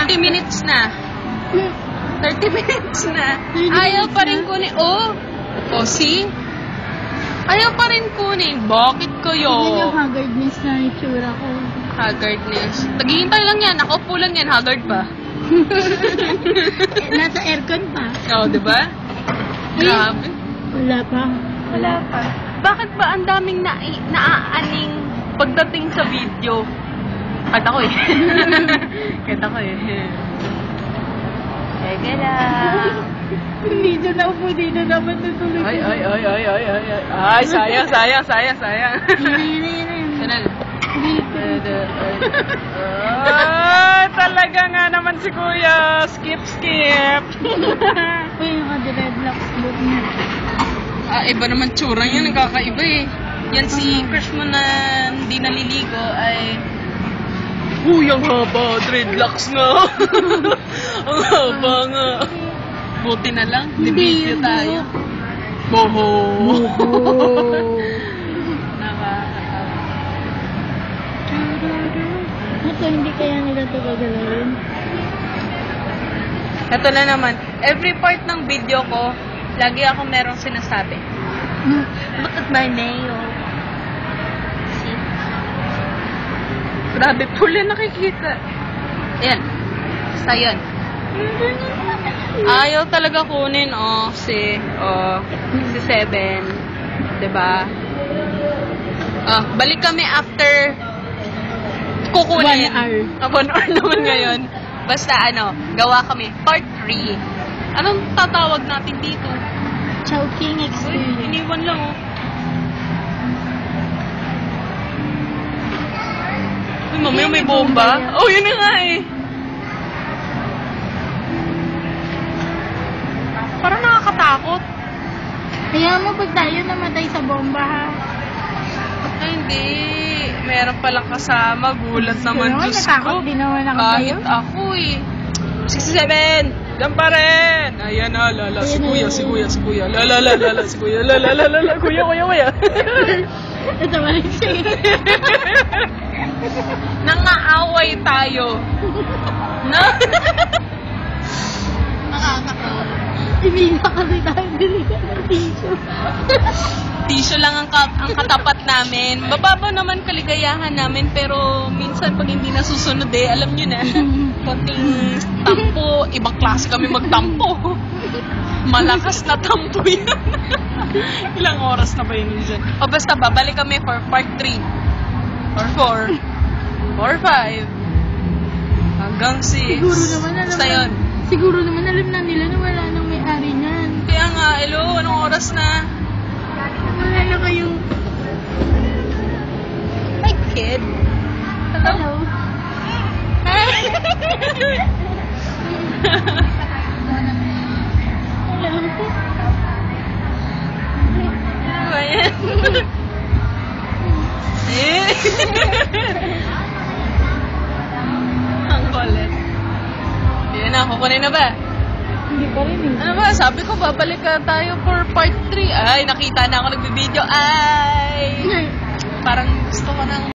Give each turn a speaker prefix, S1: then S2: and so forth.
S1: 30 minutes na. 30 minutes na. Ayaw pa rin kunin. Oh, see? Ayaw pa rin kunin. Bakit kayo?
S2: Hindi yung haggardness na itsura ko.
S1: Haggardness. Naghihintay lang yan. Nakaupo lang yan. Haggard pa.
S2: Nasa aircon pa.
S1: Oo, diba? Grabe.
S2: Wala pa.
S1: Wala pa. Bakit ba ang daming naaaning pagdating sa video? Kata ko eh. Kata ko eh. Teka lang.
S2: Dito na upo, dito naman natulog.
S1: Ay. Ay, sayang. Sana. Talaga nga naman si Kuya. Skip.
S2: Uy, yung dreadlocks look niya.
S1: Iba naman tsura yun. Nagkakaiba eh. Yan si crush mo na hindi naliligo ay... Uy, ang haba. Dreadlocks nga. Ang haba nga. Buti na lang. Di-video tayo. Boho. Nakakatawa.
S2: Ito, hindi kaya nila ito gagalawin.
S1: Ito na naman. Every part ng video ko, lagi ako merong sinasabi. Look at my nail. See? Grabe, pula nakikita. Ayan. Basta yun. Ayaw talaga kunin, si 7. Diba? Balik kami after kukunin.
S2: 1 hour.
S1: 1 hour naman ngayon. Basta gawa kami. Part 3. Anong tatawag natin dito?
S2: Chowking experience.
S1: Iniwan lang, Uy, mamaya may bomba. Oh, yun na nga eh. Parang nakakatakot.
S2: Kaya mo pag tayo namatay sa bomba, ha?
S1: Ay, hindi. Meron palang kasama. Gulat naman, Diyos ko.
S2: Natakot din naman ako
S1: Kahit
S2: sa'yo.
S1: ako eh. 67! Diyan pa rin! Ayan na, lala. Si Kuya. Si Kuya. Lala. Si Kuya. Lala. Kuya.
S2: Ito ba rin siya?
S1: Nangaaway tayo.
S2: Nakakatawa. Ibigla kasi tayo biligan ng tissue.
S1: Tissue lang ang katapat namin. Mababa naman kaligayahan namin, pero minsan pag hindi nasusunod alam nyo na. Konting tampo, ibang klase kami magtampo. Malakas na tampo yan. Ilang oras na ba yun dyan? O basta babalik kami for part 3 or 4 or 5 hanggang 6.
S2: Siguro naman alam na nila na wala nang may-ari niyan.
S1: Kaya nga, hello, anong oras na?
S2: Wala na kayong...
S1: Hi, kid.
S2: Hello.
S1: Hi.
S2: Hello.
S1: Ano ba yan? Ang kulit. Yan na, kukunin na ba?
S2: Hindi pa rin eh.
S1: Ano ba? Sabi ko, babalik tayo for part 3. Ay, nakita na ako nagbibideo. Ay! Parang gusto ko nang